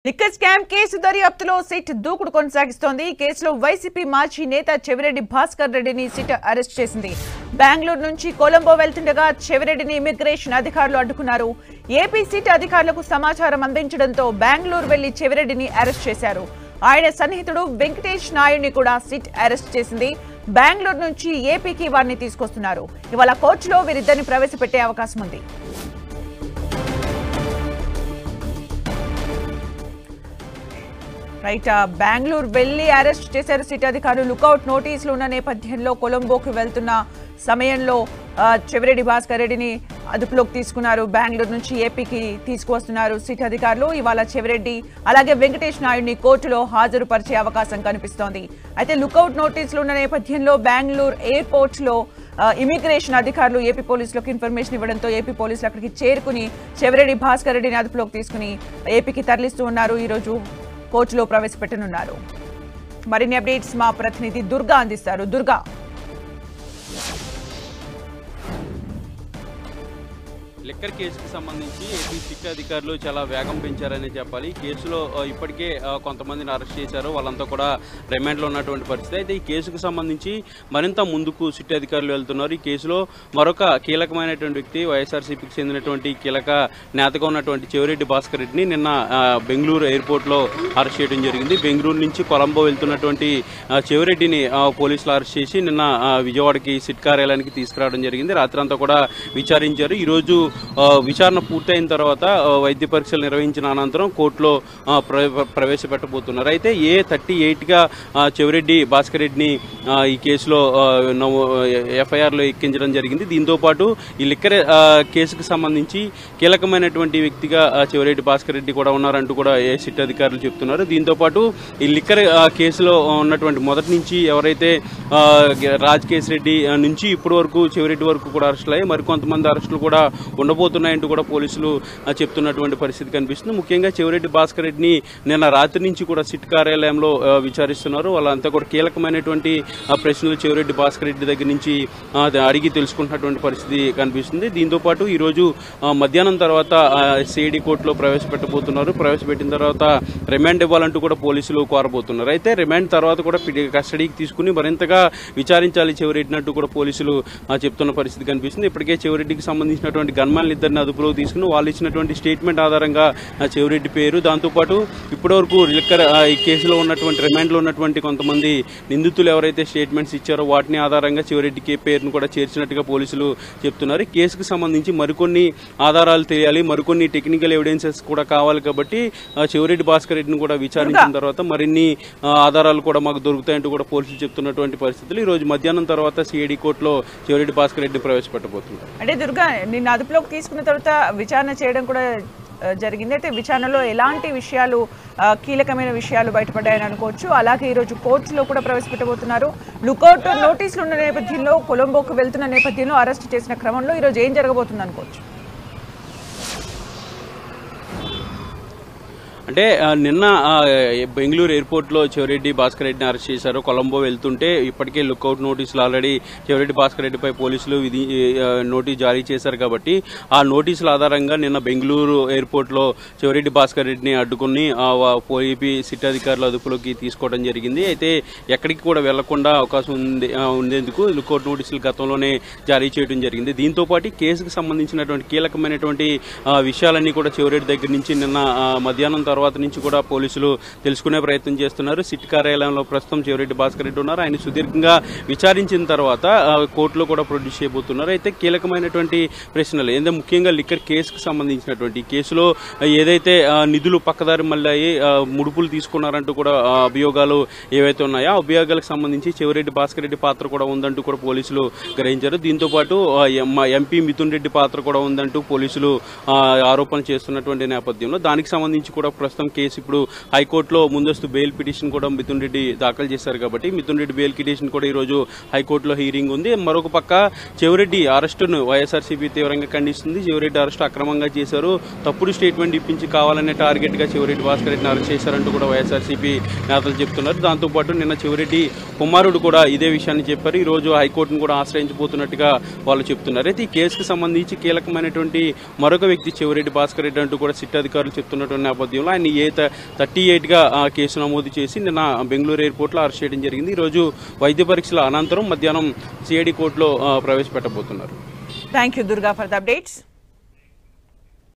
Liquor scam case దర్యాప్తులో SIT దూకుడు కొనసాగిస్తోంది. కేసులో వైసీపీ మాజీ నేత చెవిరెడ్డి భాస్కర్ రెడ్డిని సిట్ అరెస్ట్ చేసింది. బెంగళూరు నుంచి కొలంబో వెళ్తుండగా చెవిరెడ్డిని ఇమిగ్రేషన్ అధికారులు అడ్డుకున్నారు. ఏపీ సిట్ అధికారులకు సమాచారం అందించడంతో బెంగళూరు వెళ్లి చెవిరెడ్డిని అరెస్ట్ చేశారు. ఆయన సన్నిహితుడు వెంకటేష్ నాయుడిని కూడా సిట్ అరెస్ట్ చేసింది. బెంగళూరు నుంచి ఏపీకి వారిని తీసుకొస్తున్నారు. ఇవాళ కోర్టులో వీరిద్దరిని ప్రవేశపెట్టే అవకాశం ఉంది. రైట్, బెంగళూరు వెళ్లి అరెస్ట్ చేశారు సిట్ అధికారులు. లుకౌట్ నోటీసులు ఉన్న నేపథ్యంలో కొలంబోకి వెళ్తున్న సమయంలో చెవిరెడ్డి భాస్కర్ రెడ్డిని అదుపులోకి తీసుకున్నారు. బెంగళూరు నుంచి ఏపీకి తీసుకువస్తున్నారు సిట్ అధికారులు. ఇవాళ చెవిరెడ్డి అలాగే వెంకటేష్ నాయుడిని కోర్టులో హాజరుపరిచే అవకాశం కనిపిస్తోంది. అయితే లుకౌట్ నోటీసులు ఉన్న నేపథ్యంలో బెంగళూరు ఎయిర్పోర్ట్ లో ఇమిగ్రేషన్ అధికారులు ఏపీ పోలీసులకు ఇన్ఫర్మేషన్ ఇవ్వడంతో ఏపీ పోలీసులు అక్కడికి చేరుకుని చెవిరెడ్డి భాస్కర్ రెడ్డిని అదుపులోకి తీసుకుని ఏపీకి తరలిస్తూ ఉన్నారు. ఈరోజు కోర్టులో ప్రవేశపెట్టనున్నారు. మరిన్ని అప్డేట్స్ మా ప్రతినిధి దుర్గా అందిస్తారు. దుర్గా, లిక్కర్ కేసుకు సంబంధించి ఏపీ సిట్ అధికారులు చాలా వేగం పెంచారని చెప్పాలి. కేసులో ఇప్పటికే కొంతమందిని అరెస్ట్ చేశారు. వాళ్ళంతా కూడా రిమాండ్లో ఉన్నటువంటి పరిస్థితి. అయితే ఈ కేసుకు సంబంధించి మరింత ముందుకు సిట్ అధికారులు వెళ్తున్నారు. ఈ కేసులో మరొక కీలకమైనటువంటి వ్యక్తి వైఎస్ఆర్సీపీకి చెందినటువంటి కీలక నేతగా ఉన్నటువంటి చెవిరెడ్డి భాస్కర్ రెడ్డిని నిన్న బెంగళూరు ఎయిర్పోర్ట్లో అరెస్ట్ చేయడం జరిగింది. బెంగళూరు నుంచి కొలంబో వెళ్తున్నటువంటి చెవిరెడ్డిని పోలీసులు అరెస్ట్ చేసి నిన్న విజయవాడకి సిట్ కార్యాలయానికి తీసుకురావడం జరిగింది. రాత్రంతా కూడా విచారించారు. ఈరోజు విచారణ పూర్తయిన తర్వాత వైద్య పరీక్షలు నిర్వహించిన అనంతరం కోర్టులో ప్రవేశపెట్టబోతున్నారు. అయితే A38గా చెవిరెడ్డి భాస్కర్ రెడ్డిని ఈ కేసులో ఎఫ్ఐఆర్లో ఎక్కించడం జరిగింది. దీంతోపాటు ఈ లిక్కర్ కేసుకు సంబంధించి కీలకమైనటువంటి వ్యక్తిగా చెవిరెడ్డి భాస్కర్ రెడ్డి కూడా ఉన్నారంటూ కూడా సిట్ అధికారులు చెప్తున్నారు. దీంతోపాటు ఈ లిక్కర్ కేసులో ఉన్నటువంటి మొదటి నుంచి ఎవరైతే రాజకేశ్ రెడ్డి నుంచి ఇప్పటి వరకు చెవిరెడ్డి వరకు కూడా అరెస్టులు అయ్యాయి. మరికొంతమంది అరెస్టులు కూడా ఉండబోతున్నాయంటూ కూడా పోలీసులు చెప్తున్నటువంటి పరిస్థితి కనిపిస్తుంది. ముఖ్యంగా చెవిరెడ్డి భాస్కర్ రెడ్డిని నిన్న రాత్రి నుంచి కూడా సిట్ కార్యాలయంలో విచారిస్తున్నారు. వాళ్ళంతా కూడా కీలకమైనటువంటి ప్రశ్నలు చెవిరెడ్డి భాస్కర్ రెడ్డి దగ్గర నుంచి అడిగి తెలుసుకుంటున్నటువంటి పరిస్థితి కనిపిస్తుంది. దీంతోపాటు ఈరోజు మధ్యాహ్నం తర్వాత సిఐడి కోర్టులో ప్రవేశపెట్టబోతున్నారు. ప్రవేశపెట్టిన తర్వాత రిమాండ్ ఇవ్వాలంటూ కూడా పోలీసులు కోరబోతున్నారు. అయితే రిమాండ్ తర్వాత కూడా కస్టడీకి తీసుకుని మరింతగా విచారించాలి చెవిరెడ్డిని అంటూ కూడా పోలీసులు చెప్తున్న పరిస్థితి కనిపిస్తుంది. ఇప్పటికే చెవిరెడ్డికి సంబంధించినటువంటి గన్మాన్లు ఇద్దరిని అదుపులో తీసుకుని వాళ్ళు ఇచ్చినటువంటి స్టేట్మెంట్ ఆధారంగా చెవిరెడ్డి పేరు, దాంతోపాటు ఇప్పటివరకు లిక్కర్ ఈ కేసులో ఉన్నటువంటి రిమాండ్లో ఉన్నటువంటి కొంతమంది నిందితులు ఎవరైతే స్టేట్మెంట్స్ ఇచ్చారో వాటిని ఆధారంగా చెవిరెడ్డికి పేరును కూడా చేర్చినట్టుగా పోలీసులు చెప్తున్నారు. ఈ కేసుకు సంబంధించి మరికొన్ని ఆధారాలు తెలియాలి, మరికొన్ని టెక్నికల్ ఎవిడెన్సెస్ కూడా కావాలి. కాబట్టి చెవిరెడ్డి భాస్కర్ రెడ్డిని కూడా విచారించిన తర్వాత మరిన్ని ఆధారాలు కూడా మాకు దొరుకుతాయంటూ కూడా పోలీసులు చెప్తున్నటువంటి పరిస్థితులు. ఈ రోజు మధ్యాహ్నం తర్వాత సిఐడి కోర్టులో చెవిరెడ్డి భాస్కర్ రెడ్డిని ప్రవేశపెట్టబోతున్నారు. అంటే దుర్గా, నిన్న అదుపులోకి తీసుకున్న తర్వాత విచారణ చేయడం కూడా జరిగింది. అయితే విచారణలో ఎలాంటి విషయాలు కీలకమైన విషయాలు బయటపడ్డాయని అనుకోవచ్చు. అలాగే ఈరోజు కోర్టులో కూడా ప్రవేశపెట్టబోతున్నారు. లుకౌట్ నోటీసులు ఉన్న నేపథ్యంలో కొలంబోకు వెళ్తున్న నేపథ్యంలో అరెస్ట్ చేసిన క్రమంలో ఈరోజు ఏం జరగబోతుంది అనుకోవచ్చు? అంటే నిన్న బెంగళూరు ఎయిర్పోర్ట్లో చెవిరెడ్డి భాస్కర్ రెడ్డిని అరెస్ట్ చేశారు. కొలంబో వెళ్తుంటే ఇప్పటికే లుకౌట్ నోటీసులు ఆల్రెడీ చెవిరెడ్డి భాస్కర్ రెడ్డిపై పోలీసులు నోటీస్ జారీ చేశారు. కాబట్టి ఆ నోటీసుల ఆధారంగా నిన్న బెంగళూరు ఎయిర్పోర్ట్లో చెవిరెడ్డి భాస్కర్ రెడ్డిని అడ్డుకుని ఏపీ సిట్ అధికారులు అదుపులోకి తీసుకోవడం జరిగింది. అయితే ఎక్కడికి కూడా వెళ్లకుండా అవకాశం ఉండేందుకు లుకౌట్ నోటీసులు గతంలోనే జారీ చేయడం జరిగింది. దీంతోపాటు కేసుకు సంబంధించినటువంటి కీలకమైనటువంటి విషయాలన్నీ కూడా చెవిరెడ్డి దగ్గర నుంచి నిన్న మధ్యాహ్నం తర్వాత నుంచి కూడా పోలీసులు తెలుసుకునే ప్రయత్నం చేస్తున్నారు. సిట్ కార్యాలయంలో ప్రస్తుతం చెవిరెడ్డి భాస్కర్ రెడ్డి ఉన్నారు. ఆయన సుదీర్ఘంగా విచారించిన తర్వాత కోర్టులో కూడా ప్రొడ్యూస్ చేయబోతున్నారు. అయితే కీలకమైనటువంటి ప్రశ్నలు ఏంటంటే ముఖ్యంగా లిక్కర్ కేసుకు సంబంధించినటువంటి కేసులో ఏదైతే నిధులు పక్కదారి మళ్ళీ ముడుపులు తీసుకున్నారంటూ కూడా అభియోగాలు ఏవైతే ఉన్నాయో ఆ అభియోగాలకు సంబంధించి చెవిరెడ్డి భాస్కర్ రెడ్డి పాత్ర కూడా ఉందంటూ కూడా పోలీసులు గ్రహించారు. దీంతోపాటు ఎంపీ మిథున్ రెడ్డి పాత్ర కూడా ఉందంటూ పోలీసులు ఆరోపణలు చేస్తున్నటువంటి నేపథ్యంలో దానికి సంబంధించి కూడా ప్రస్తుతం కేసు ఇప్పుడు హైకోర్టులో ముందస్తు బెయిల్ పిటిషన్ కూడా మిథున్ రెడ్డి దాఖలు చేశారు. కాబట్టి మిథున్ రెడ్డి బెయిల్ పిటిషన్ కూడా ఈ రోజు హైకోర్టులో హీరింగ్ ఉంది. మరొక పక్క చెవిరెడ్డి అరెస్టును వైఎస్ఆర్సీపీ తీవ్రంగా ఖండిస్తుంది. చెవిరెడ్డి అరెస్టు అక్రమంగా చేశారు, తప్పుడు స్టేట్మెంట్ ఇప్పించి కావాలనే టార్గెట్ గా చెవిరెడ్డి భాస్కర్ రెడ్డిని అరెస్ట్ చేశారంటూ కూడా వైఎస్ఆర్సీపీ నేతలు చెప్తున్నారు. దాంతోపాటు నిన్న చెవిరెడ్డి కుమారుడు కూడా ఇదే విషయాన్ని చెప్పారు. ఈ రోజు హైకోర్టును కూడా ఆశ్రయించబోతున్నట్టుగా వాళ్ళు చెప్తున్నారు. అయితే ఈ కేసుకు సంబంధించి కీలకమైనటువంటి మరొక వ్యక్తి చెవిరెడ్డి భాస్కర్ రెడ్డి అంటూ కూడా సిట్ అధికారులు చెప్తున్నటువంటి నేపథ్యంలో ఆయన 38గా కేసు నమోదు చేసి నిన్న బెంగళూరు ఎయిర్పోర్ట్లో అరెస్ట్ చేయడం జరిగింది. ఈరోజు వైద్య పరీక్షల అనంతరం మధ్యాహ్నం సిఐడి కోర్టులో ప్రవేశపెట్టబోతున్నారు. Thank you Durga for the updates.